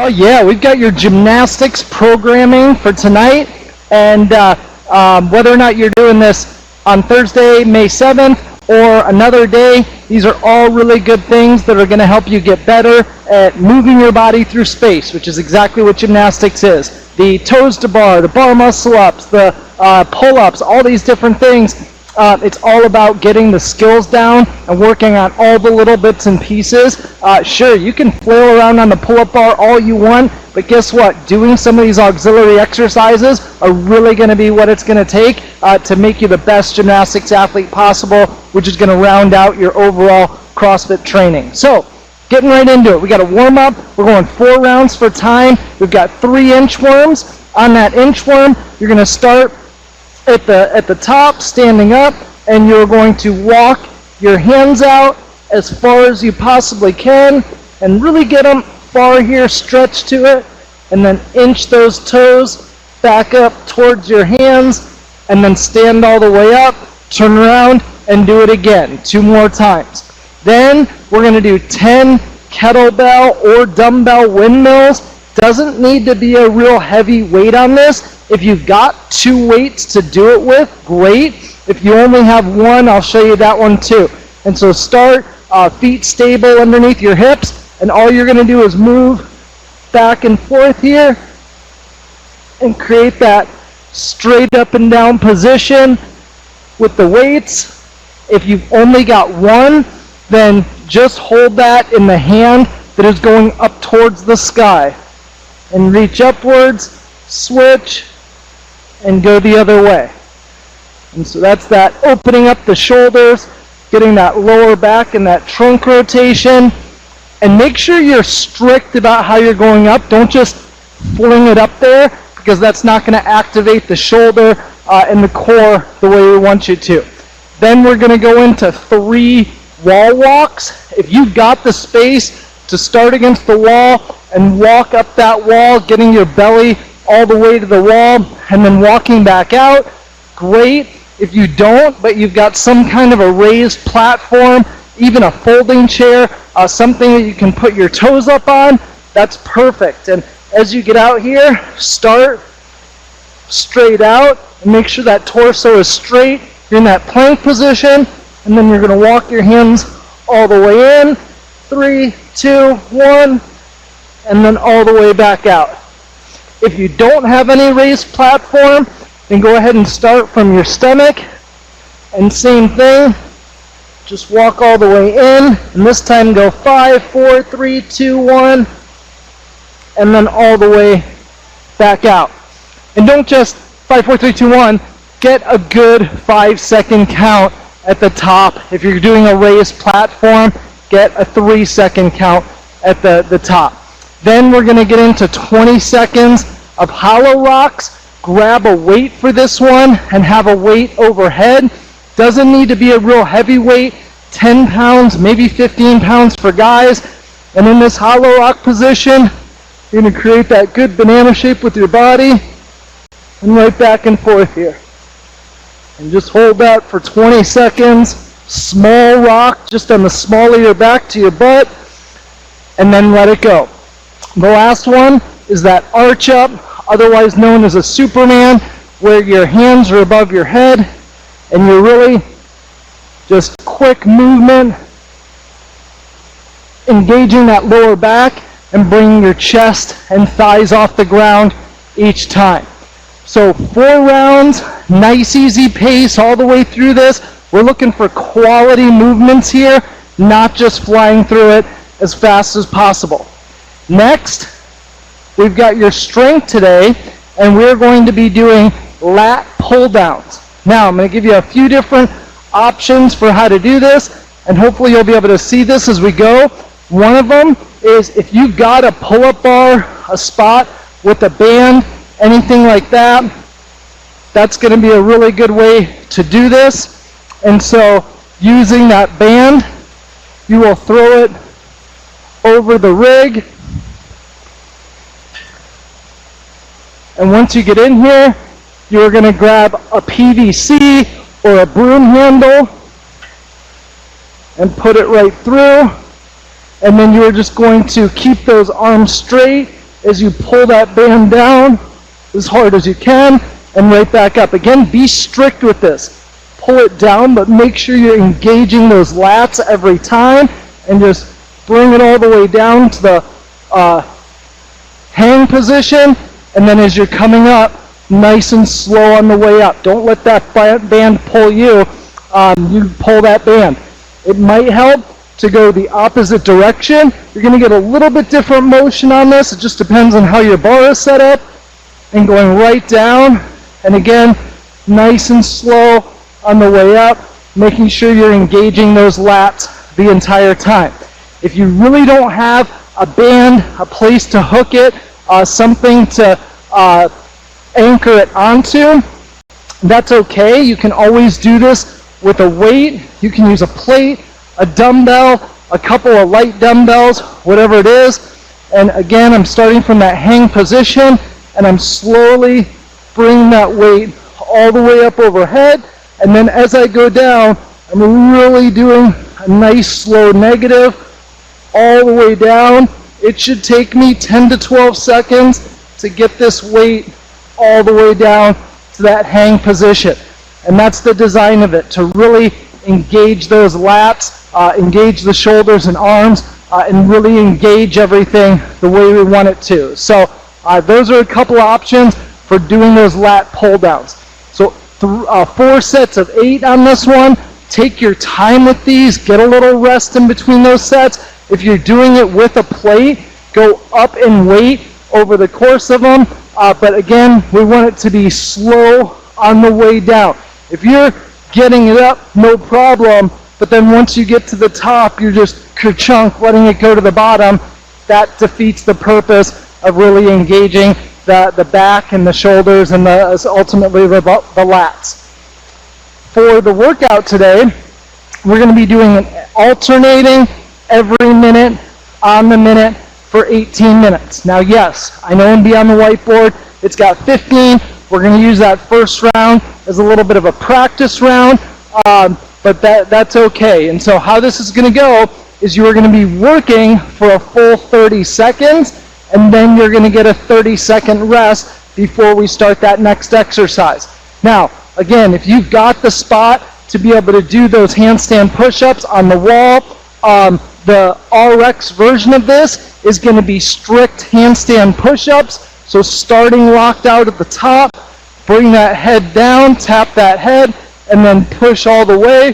Oh yeah, we've got your gymnastics programming for tonight, and whether or not you're doing this on Thursday, May 7th, or another day, these are all really good things that are going to help you get better at moving your body through space, which is exactly what gymnastics is. The toes to bar, the bar muscle ups, the pull-ups, all these different things. It's all about getting the skills down and working on all the little bits and pieces. Sure, you can flail around on the pull-up bar all you want, but guess what? Doing some of these auxiliary exercises are really going to be what it's going to take to make you the best gymnastics athlete possible, which is going to round out your overall CrossFit training. So, getting right into it. We got a warm-up. We're going 4 rounds for time. We've got 3 inchworms. On that inchworm, you're going to start at the top, standing up, and you're going to walk your hands out as far as you possibly can, and really get them far here, stretch to it, and then inch those toes back up towards your hands, and then stand all the way up, turn around, and do it again 2 more times. Then we're going to do 10 kettlebell or dumbbell windmills. Doesn't need to be a real heavy weight on this. If you've got 2 weights to do it with, great. If you only have 1, I'll show you that one too. And so start feet stable underneath your hips, and all you're going to do is move back and forth here and create that straight up and down position with the weights. If you've only got 1, then just hold that in the hand that is going up towards the sky. And reach upwards, switch, and go the other way. And so that's that opening up the shoulders, getting that lower back and that trunk rotation. And make sure you're strict about how you're going up. Don't just fling it up there, because that's not going to activate the shoulder and the core the way we want you to. Then we're going to go into 3 wall walks. If you've got the space to start against the wall and walk up that wall, getting your belly all the way to the wall, and then walking back out, great. If you don't, but you've got some kind of a raised platform, even a folding chair, something that you can put your toes up on, that's perfect. And as you get out here, start straight out, and make sure that torso is straight. You're in that plank position, and then you're going to walk your hands all the way in. 3, 2, 1, and then all the way back out. If you don't have any raised platform, then go ahead and start from your stomach, and same thing, just walk all the way in, and this time go 5, 4, 3, 2, 1, and then all the way back out. And don't just 5, 4, 3, 2, 1, get a good 5-second count at the top. If you're doing a raised platform, get a 3-second count at the top. Then we're going to get into 20 seconds of hollow rocks. Grab a weight for this one and have a weight overhead. Doesn't need to be a real heavy weight, 10 pounds, maybe 15 pounds for guys. And in this hollow rock position, you're going to create that good banana shape with your body, and right back and forth here. And just hold that for 20 seconds. Small rock just on the small of your back to your butt, and then let it go. The last one is that arch up, otherwise known as a Superman, where your hands are above your head, and you're really just quick movement, engaging that lower back and bringing your chest and thighs off the ground each time. So 4 rounds, nice easy pace all the way through this. We're looking for quality movements here, not just flying through it as fast as possible. Next, we've got your strength today, and we're going to be doing lat pull downs. Now, I'm going to give you a few different options for how to do this, and hopefully you'll be able to see this as we go. One of them is if you've got a pull-up bar, a spot with a band, anything like that, that's going to be a really good way to do this. And so, using that band, you will throw it over the rig. And once you get in here, you're going to grab a PVC or a broom handle and put it right through. And then you're just going to keep those arms straight as you pull that band down as hard as you can and right back up. Again, be strict with this. Pull it down, but make sure you're engaging those lats every time and just bring it all the way down to the hang position, and then as you're coming up, nice and slow on the way up. Don't let that band pull you. You pull that band. It might help to go the opposite direction. You're going to get a little bit different motion on this. It just depends on how your bar is set up. And going right down, and again, nice and slow on the way up, making sure you're engaging those lats the entire time. If you really don't have a band, a place to hook it, something to anchor it onto, that's okay. You can always do this with a weight. You can use a plate, a dumbbell, a couple of light dumbbells, whatever it is. And again, I'm starting from that hang position, and I'm slowly bringing that weight all the way up overhead. And then as I go down, I'm really doing a nice slow negative all the way down. It should take me 10 to 12 seconds to get this weight all the way down to that hang position. And that's the design of it, to really engage those lats, engage the shoulders and arms, and really engage everything the way we want it to. So those are a couple of options for doing those lat pull downs. So 4 sets of 8 on this one. Take your time with these. Get a little rest in between those sets. If you're doing it with a plate, go up in weight over the course of them. But again, we want it to be slow on the way down. If you're getting it up, no problem. But then once you get to the top, you're just ka-chunk, letting it go to the bottom. That defeats the purpose of really engaging the back and the shoulders and ultimately the lats. For the workout today, we're going to be doing an alternating every minute on the minute for 18 minutes. Now yes, I know it'll be on the whiteboard. It's got 15. We're going to use that first round as a little bit of a practice round, but that's okay. And so how this is going to go is you are going to be working for a full 30 seconds, and then you're going to get a 30-second rest before we start that next exercise. Now, again, if you've got the spot to be able to do those handstand push-ups on the wall, the RX version of this is going to be strict handstand push-ups. So starting locked out at the top, bring that head down, tap that head, and then push all the way.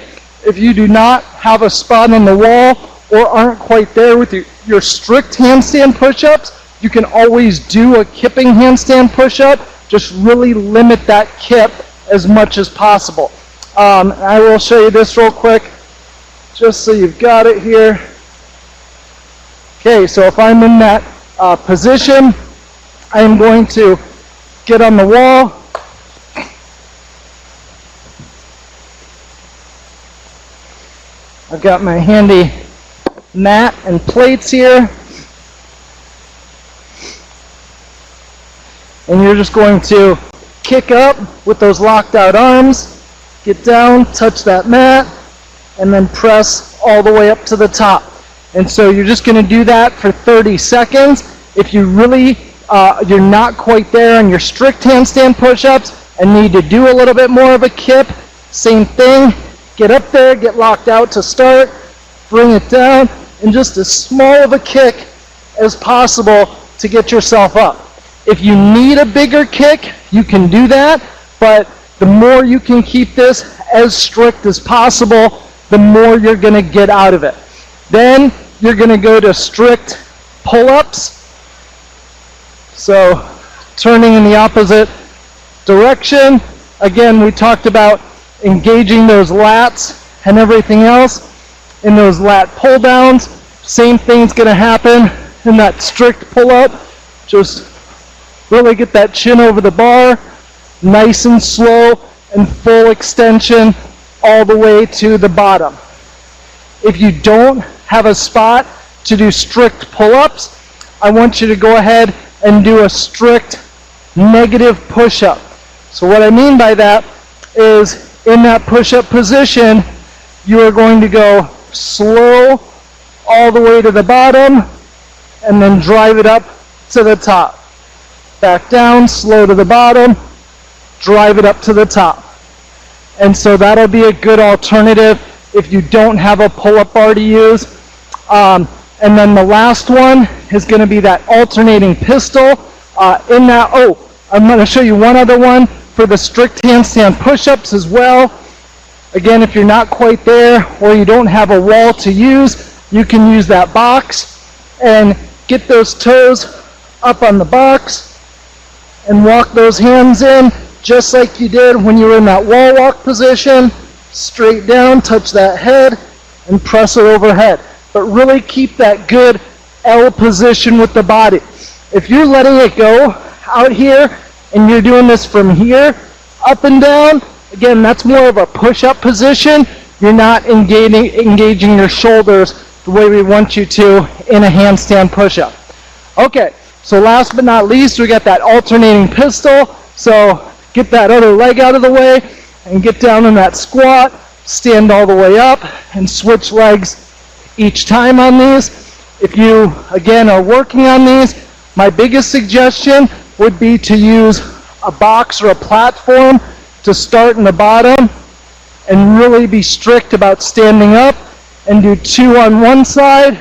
If you do not have a spot on the wall or aren't quite there with your strict handstand push-ups, you can always do a kipping handstand push-up. Just really limit that kip as much as possible. I will show you this real quick, just so you've got it here. Okay, so if I'm in that position, I am going to get on the wall. I've got my handy mat and plates here. And you're just going to kick up with those locked out arms, get down, touch that mat, and then press all the way up to the top. And so you're just going to do that for 30 seconds. If you really, you're not quite there on your strict handstand push-ups and need to do a little bit more of a kip, same thing. Get up there, get locked out to start, bring it down, and just as small of a kick as possible to get yourself up. If you need a bigger kick, you can do that, but the more you can keep this as strict as possible, the more you're going to get out of it. Then you're going to go to strict pull-ups. So turning in the opposite direction. Again, we talked about engaging those lats and everything else in those lat pull-downs. Same thing's going to happen in that strict pull-up. Just really get that chin over the bar, nice and slow and full extension all the way to the bottom. If you don't have a spot to do strict pull-ups, I want you to go ahead and do a strict negative push-up. So what I mean by that is in that push-up position, you are going to go slow all the way to the bottom and then drive it up to the top. Back down, slow to the bottom, drive it up to the top. And so that'll be a good alternative if you don't have a pull-up bar to use. And then the last one is going to be that alternating pistol. I'm going to show you one other one for the strict handstand push-ups as well. Again, if you're not quite there or you don't have a wall to use, you can use that box and get those toes up on the box and walk those hands in just like you did when you were in that wall walk position. Straight down, touch that head, and press it overhead. But really keep that good L position with the body. If you're letting it go out here and you're doing this from here, up and down, again, that's more of a push-up position. You're not engaging your shoulders the way we want you to in a handstand push-up. Okay, so last but not least, we got that alternating pistol. So get that other leg out of the way and get down in that squat, stand all the way up, and switch legs each time on these. If you, again, are working on these, my biggest suggestion would be to use a box or a platform to start in the bottom and really be strict about standing up and do 2 on one side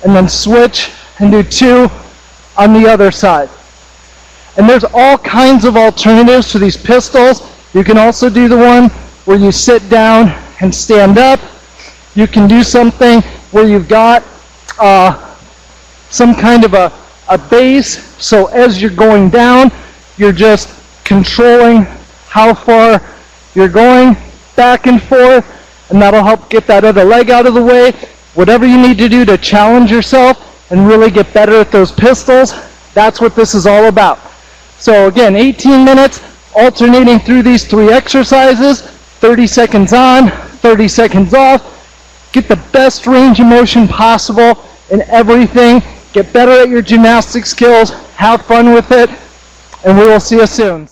and then switch and do 2 on the other side. And there's all kinds of alternatives to these pistols. You can also do the one where you sit down and stand up. You can do something where you've got some kind of a base, so as you're going down, you're just controlling how far you're going back and forth, and that'll help get that other leg out of the way. Whatever you need to do to challenge yourself and really get better at those pistols, that's what this is all about. So again, 18 minutes, alternating through these 3 exercises, 30 seconds on, 30 seconds off. Get the best range of motion possible in everything. Get better at your gymnastic skills. Have fun with it. And we will see you soon.